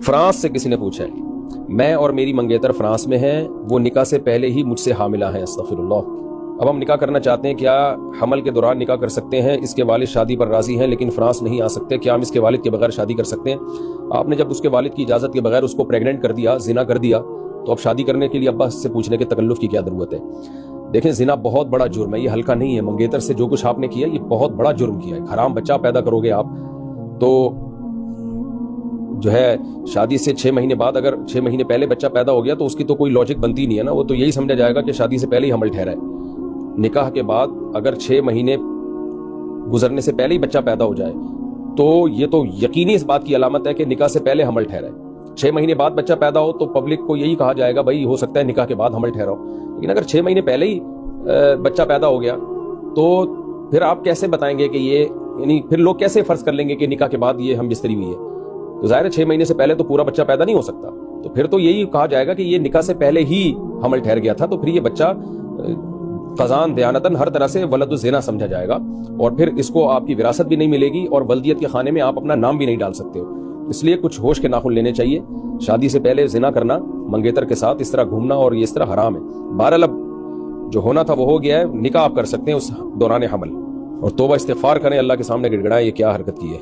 France سے کسی نے پوچھا ہے، میں اور میری منگیتر فرانس میں ہیں، وہ نکاح سے پہلے ہی مجھ سے حاملہ ہیں، استغفر اللہ۔ اب ہم نکاح کرنا چاہتے ہیں، کیا حمل کے دوران نکاح کر سکتے ہیں؟ اس کے والد شادی پر راضی ہیں لیکن فرانس نہیں آ سکتے، کیا ہم اس کے والد کے بغیر شادی کر سکتے ہیں؟ آپ نے جب اس کے والد کی اجازت کے بغیر اس کو پریگننٹ کر دیا، زنا کر دیا، تو اب شادی کرنے کے لیے ابا سے پوچھنے کے تکلف کی کیا ضرورت ہے؟ دیکھیں، زنا بہت بڑا جرم ہے، یہ ہلکا نہیں ہے۔ منگیتر سے جو کچھ آپ نے کیا، یہ بہت بڑا جرم کیا ہے۔ حرام بچہ پیدا کرو گے آپ تو جو ہے شادی سے 6 مہینے بعد، اگر 6 مہینے پہلے بچہ پیدا ہو گیا تو اس کی تو کوئی لاجک بنتی نہیں ہے نا، وہ تو یہی سمجھا جائے گا کہ شادی سے پہلے ہی حمل ٹھہرا ہے۔ نکاح کے بعد اگر 6 مہینے گزرنے سے پہلے ہی بچہ پیدا ہو جائے تو یہ تو یقینی اس بات کی علامت ہے کہ نکاح سے پہلے حمل ٹھہرا ہے۔ 6 مہینے بعد بچہ پیدا ہو تو پبلک کو یہی کہا جائے گا بھائی ہو سکتا ہے نکاح کے بعد حمل ٹھہرا ہو، لیکن اگر 6 مہینے پہلے ہی بچہ پیدا ہو گیا تو پھر آپ کیسے بتائیں گے کہ یہ، یعنی پھر لوگ کیسے فرض کر لیں گے کہ نکاح کے بعد یہ ہم بستری ہوئی ہے؟ تو ظاہر ہے 6 مہینے سے پہلے تو پورا بچہ پیدا نہیں ہو سکتا، تو پھر تو یہی کہا جائے گا کہ یہ نکاح سے پہلے ہی حمل ٹھہر گیا تھا، تو پھر یہ بچہ قضان دیانتاً ہر طرح سے ولد الزنا سمجھا جائے گا، اور پھر اس کو آپ کی وراثت بھی نہیں ملے گی اور ولدیت کے خانے میں آپ اپنا نام بھی نہیں ڈال سکتے ہو۔ اس لیے کچھ ہوش کے ناخن لینے چاہیے۔ شادی سے پہلے زنا کرنا، منگیتر کے ساتھ اس طرح گھومنا اور یہ اس طرح حرام ہے۔ بہرحال اب جو ہونا تھا وہ ہو گیا ہے، نکاح آپ کر سکتے ہیں اس دوران حمل، اور توبہ استغفار کریں، اللہ کے سامنے گڑگڑائیں یہ کیا حرکت کی ہے۔